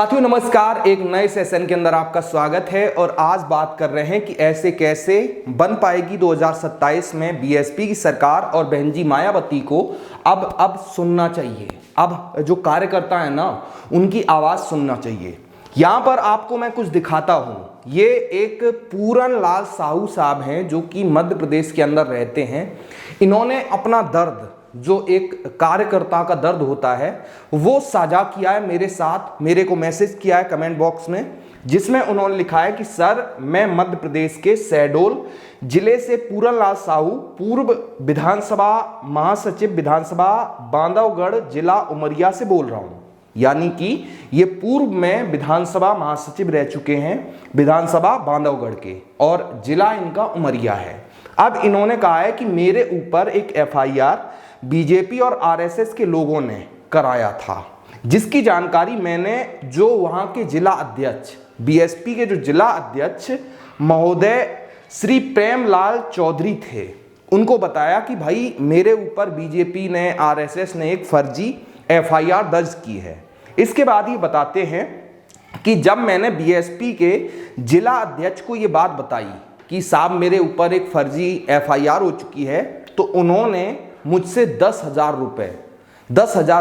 साथियों नमस्कार, एक नए सेशन के अंदर आपका स्वागत है। और आज बात कर रहे हैं कि ऐसे कैसे बन पाएगी 2027 में बीएसपी की सरकार और बहन जी मायावती को अब सुनना चाहिए। अब जो कार्यकर्ता है ना, उनकी आवाज सुनना चाहिए। यहां पर आपको मैं कुछ दिखाता हूं। ये एक पूरन लाल साहू साहब हैं जो कि मध्य प्रदेश के अंदर रहते हैं। इन्होंने अपना दर्द, जो एक कार्यकर्ता का दर्द होता है, वो साझा किया है मेरे साथ। मेरे को मैसेज किया है कमेंट बॉक्स में, जिसमें उन्होंने लिखा है कि सर, मैं मध्य प्रदेश के शहडोल जिले से पूरन लाल साहू, पूर्व विधानसभा महासचिव, विधानसभा बांधवगढ़, जिला उमरिया से बोल रहा हूं। यानी कि ये पूर्व में विधानसभा महासचिव रह चुके हैं, विधानसभा बांधवगढ़ के, और जिला इनका उमरिया है। अब इन्होंने कहा है कि मेरे ऊपर एक एफआईआर बीजेपी और आरएसएस के लोगों ने कराया था, जिसकी जानकारी मैंने जो वहां के जिला अध्यक्ष, बीएसपी के जो जिला अध्यक्ष महोदय श्री प्रेमलाल चौधरी थे, उनको बताया कि भाई मेरे ऊपर बीजेपी ने, आरएसएस ने एक फर्जी एफआईआर दर्ज की है। इसके बाद ये बताते हैं कि जब मैंने बीएसपी के जिला अध्यक्ष को ये बात बताई कि साहब मेरे ऊपर एक फर्जी एफआईआर हो चुकी है, तो उन्होंने मुझसे 10,000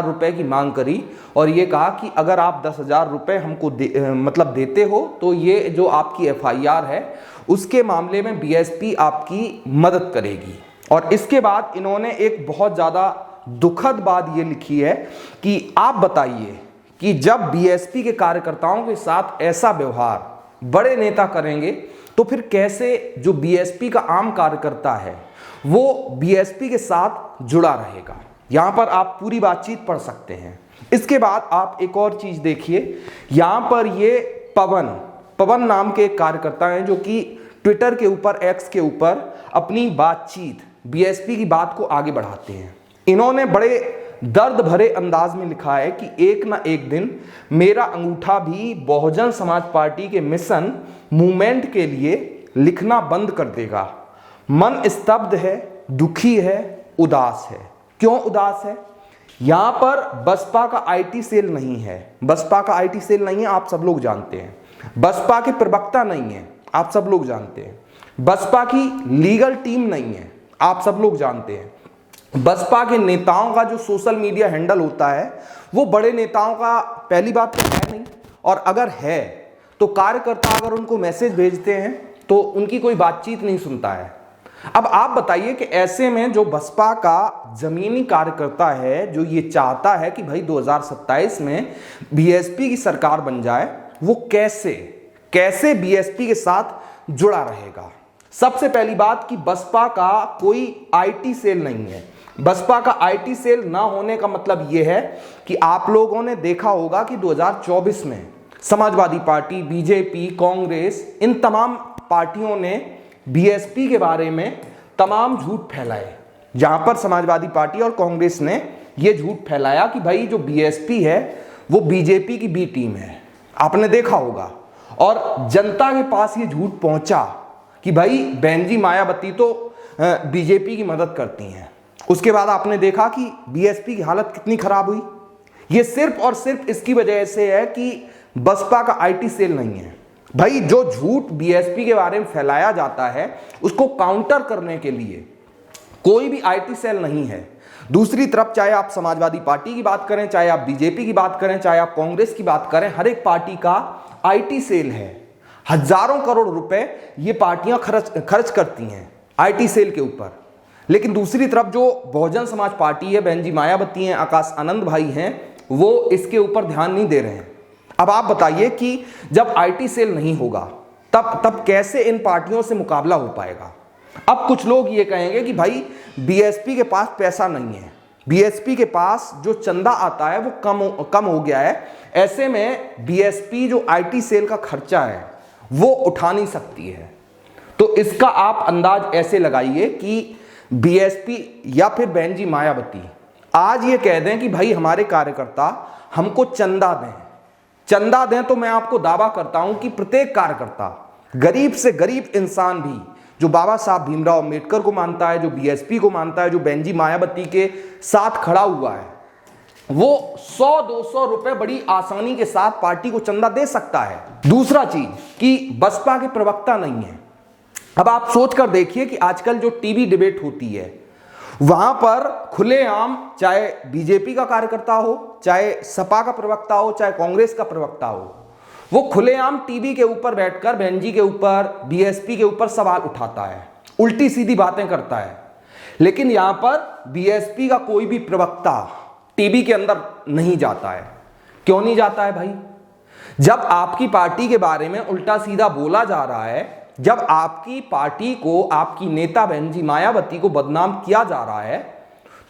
रुपए की मांग करी और ये कहा कि अगर आप 10,000 रुपए हमको देते हो तो ये जो आपकी एफआईआर है उसके मामले में बीएसपी आपकी मदद करेगी। और इसके बाद इन्होंने एक बहुत ज़्यादा दुखद बात ये लिखी है कि आप बताइए कि जब बीएसपी के कार्यकर्ताओं के साथ ऐसा व्यवहार बड़े नेता करेंगे तो फिर कैसे जो बीएसपी का आम कार्यकर्ता है वो बीएसपी के साथ जुड़ा रहेगा। यहां पर आप पूरी बातचीत पढ़ सकते हैं। इसके बाद आप एक और चीज देखिए, यहां पर ये पवन नाम के एक कार्यकर्ता हैं जो कि ट्विटर के ऊपर, एक्स के ऊपर अपनी बातचीत, बीएसपी की बात को आगे बढ़ाते हैं। इन्होंने बड़े दर्द भरे अंदाज में लिखा है कि एक ना एक दिन मेरा अंगूठा भी बहुजन समाज पार्टी के मिशन मूवमेंट के लिए लिखना बंद कर देगा। मन स्तब्ध है, दुखी है, उदास है। क्यों उदास है? यहां पर बसपा का आईटी सेल नहीं है। बसपा का आईटी सेल नहीं है, आप सब लोग जानते हैं। बसपा के प्रवक्ता नहीं है, आप सब लोग जानते हैं। बसपा की लीगल टीम नहीं है, आप सब लोग जानते हैं। बसपा के नेताओं का जो सोशल मीडिया हैंडल होता है वो बड़े नेताओं का पहली बात तो है नहीं, और अगर है तो कार्यकर्ता अगर उनको मैसेज भेजते हैं तो उनकी कोई बातचीत नहीं सुनता है। अब आप बताइए कि ऐसे में जो बसपा का जमीनी कार्यकर्ता है, जो ये चाहता है कि भाई 2027 में बीएसपी की सरकार बन जाए, वो कैसे बीएसपी के साथ जुड़ा रहेगा। सबसे पहली बात कि बसपा का कोई आईटी सेल नहीं है। बसपा का आईटी सेल ना होने का मतलब यह है कि आप लोगों ने देखा होगा कि 2024 में समाजवादी पार्टी, बीजेपी, कांग्रेस, इन तमाम पार्टियों ने बीएसपी के बारे में तमाम झूठ फैलाए। जहां पर समाजवादी पार्टी और कांग्रेस ने यह झूठ फैलाया कि भाई जो बीएसपी है वो बीजेपी की बी टीम है, आपने देखा होगा। और जनता के पास ये झूठ पहुंचा कि भाई बहन जी मायावती तो बीजेपी की मदद करती हैं। उसके बाद आपने देखा कि बीएसपी की हालत कितनी खराब हुई। ये सिर्फ और सिर्फ इसकी वजह से है कि बसपा का आईटी सेल नहीं है। भाई जो झूठ बीएसपी के बारे में फैलाया जाता है उसको काउंटर करने के लिए कोई भी आईटी सेल नहीं है। दूसरी तरफ चाहे आप समाजवादी पार्टी की बात करें, चाहे आप बीजेपी की बात करें, चाहे आप कांग्रेस की बात करें, हर एक पार्टी का आईटी सेल है। हजारों करोड़ रुपए ये पार्टियां खर्च करती हैं आईटी सेल के ऊपर। लेकिन दूसरी तरफ जो बहुजन समाज पार्टी है, बहन जी मायावती हैं, आकाश आनंद भाई हैं, वो इसके ऊपर ध्यान नहीं दे रहे हैं। अब आप बताइए कि जब आईटी सेल नहीं होगा तब कैसे इन पार्टियों से मुकाबला हो पाएगा। अब कुछ लोग ये कहेंगे कि भाई बीएसपी के पास पैसा नहीं है, बीएसपी के पास जो चंदा आता है वो कम हो गया है, ऐसे में बीएसपी जो आईटी सेल का खर्चा है वो उठा नहीं सकती है। तो इसका आप अंदाज ऐसे लगाइए कि बीएसपी या फिर बहन जी मायावती आज ये कह दें कि भाई हमारे कार्यकर्ता हमको चंदा दें, तो मैं आपको दावा करता हूं कि प्रत्येक कार्यकर्ता, गरीब से गरीब इंसान भी, जो बाबा साहब भीमराव अंबेडकर को मानता है, जो बीएसपी को मानता है, जो बहन जी मायावती के साथ खड़ा हुआ है, वो 100-200 रुपए बड़ी आसानी के साथ पार्टी को चंदा दे सकता है। दूसरा चीज कि बसपा के प्रवक्ता नहीं है। अब आप सोच कर देखिए कि आजकल जो टीवी डिबेट होती है वहां पर खुलेआम, चाहे बीजेपी का कार्यकर्ता हो, चाहे सपा का प्रवक्ता हो, चाहे कांग्रेस का प्रवक्ता हो, वो खुलेआम टीवी के ऊपर बैठकर बहन जी के ऊपर, बीएसपी के ऊपर सवाल उठाता है, उल्टी सीधी बातें करता है। लेकिन यहां पर बीएसपी का कोई भी प्रवक्ता टीवी के अंदर नहीं जाता है। क्यों नहीं जाता है भाई? जब आपकी पार्टी के बारे में उल्टा सीधा बोला जा रहा है, जब आपकी पार्टी को, आपकी नेता बहन जी मायावती को बदनाम किया जा रहा है,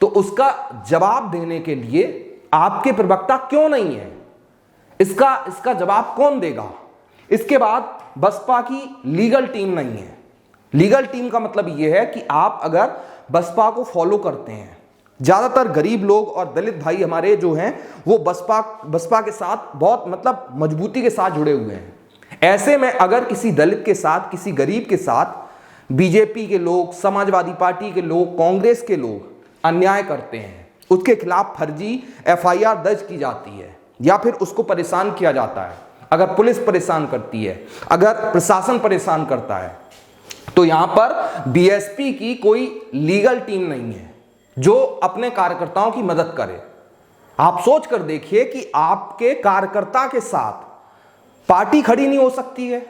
तो उसका जवाब देने के लिए आपके प्रवक्ता क्यों नहीं है? इसका जवाब कौन देगा? इसके बाद बसपा की लीगल टीम नहीं है। लीगल टीम का मतलब यह है कि आप अगर बसपा को फॉलो करते हैं, ज्यादातर गरीब लोग और दलित भाई हमारे जो हैं वो बसपा के साथ बहुत मतलब मजबूती के साथ जुड़े हुए हैं। ऐसे में अगर किसी दलित के साथ, किसी गरीब के साथ बीजेपी के लोग, समाजवादी पार्टी के लोग, कांग्रेस के लोग अन्याय करते हैं, उसके खिलाफ फर्जी एफआईआर दर्ज की जाती है या फिर उसको परेशान किया जाता है, अगर पुलिस परेशान करती है, अगर प्रशासन परेशान करता है, तो यहां पर बीएसपी की कोई लीगल टीम नहीं है जो अपने कार्यकर्ताओं की मदद करे। आप सोच कर देखिए कि आपके कार्यकर्ता के साथ पार्टी खड़ी नहीं हो सकती है।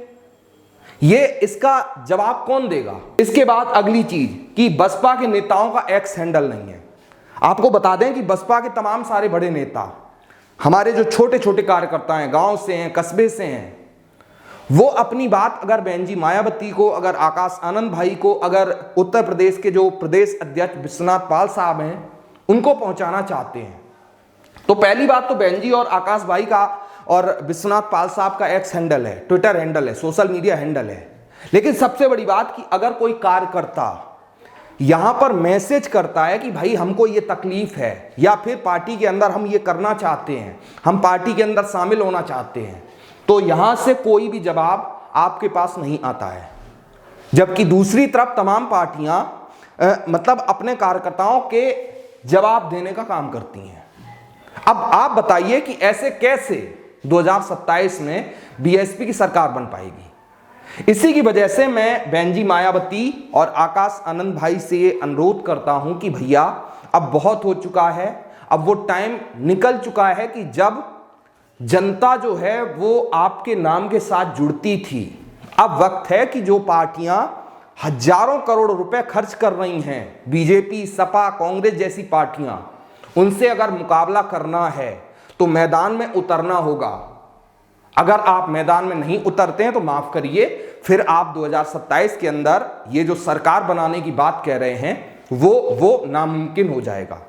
ये इसका जवाब कौन देगा? इसके बाद अगली चीज कि बसपा के नेताओं का एक्स हैंडल नहीं है। आपको बता दें कि बसपा के तमाम सारे बड़े नेता, हमारे जो छोटे छोटे कार्यकर्ता हैं, गांव से हैं, कस्बे से हैं, वो अपनी बात अगर बहन जी मायावती को, अगर आकाश आनंद भाई को, अगर उत्तर प्रदेश के जो प्रदेश अध्यक्ष विश्वनाथ पाल साहब हैं उनको पहुंचाना चाहते हैं, तो पहली बात तो बहन जी और आकाश भाई का और विश्वनाथ पाल साहब का एक्स हैंडल है, ट्विटर हैंडल है, सोशल मीडिया हैंडल है। लेकिन सबसे बड़ी बात कि अगर कोई कार्यकर्ता यहां पर मैसेज करता है कि भाई हमको ये तकलीफ है या फिर पार्टी के अंदर हम ये करना चाहते हैं, हम पार्टी के अंदर शामिल होना चाहते हैं, तो यहां से कोई भी जवाब आपके पास नहीं आता है। जबकि दूसरी तरफ तमाम पार्टियां मतलब अपने कार्यकर्ताओं के जवाब देने का काम करती हैं। अब आप बताइए कि ऐसे कैसे 2027 में बीएसपी की सरकार बन पाएगी? इसी की वजह से मैं बहन जी मायावती और आकाश आनंद भाई से ये अनुरोध करता हूं कि भैया अब बहुत हो चुका है, अब वो टाइम निकल चुका है कि जब जनता जो है वो आपके नाम के साथ जुड़ती थी। अब वक्त है कि जो पार्टियां हजारों करोड़ रुपए खर्च कर रही हैं, बीजेपी, सपा, कांग्रेस जैसी पार्टियां, उनसे अगर मुकाबला करना है तो मैदान में उतरना होगा। अगर आप मैदान में नहीं उतरते हैं तो माफ करिए, फिर आप 2027 के अंदर ये जो सरकार बनाने की बात कह रहे हैं वो नामुमकिन हो जाएगा।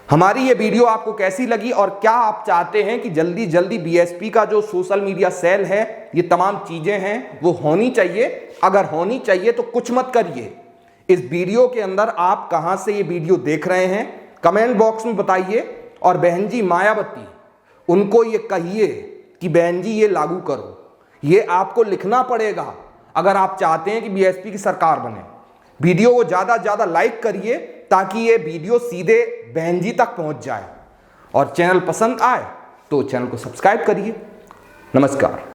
हमारी ये वीडियो आपको कैसी लगी और क्या आप चाहते हैं कि जल्दी जल्दी बीएसपी का जो सोशल मीडिया सेल है, ये तमाम चीजें हैं वो होनी चाहिए? अगर होनी चाहिए तो कुछ मत करिए। इस वीडियो के अंदर आप कहां से ये वीडियो देख रहे हैं कमेंट बॉक्स में बताइए, और बहन जी मायावती उनको ये कहिए कि बहन जी ये लागू करो। ये आपको लिखना पड़ेगा अगर आप चाहते हैं कि बीएसपी की सरकार बने। वीडियो को ज्यादा से ज्यादा लाइक करिए ताकि ये वीडियो सीधे बहन जी तक पहुंच जाए, और चैनल पसंद आए तो चैनल को सब्सक्राइब करिए। नमस्कार।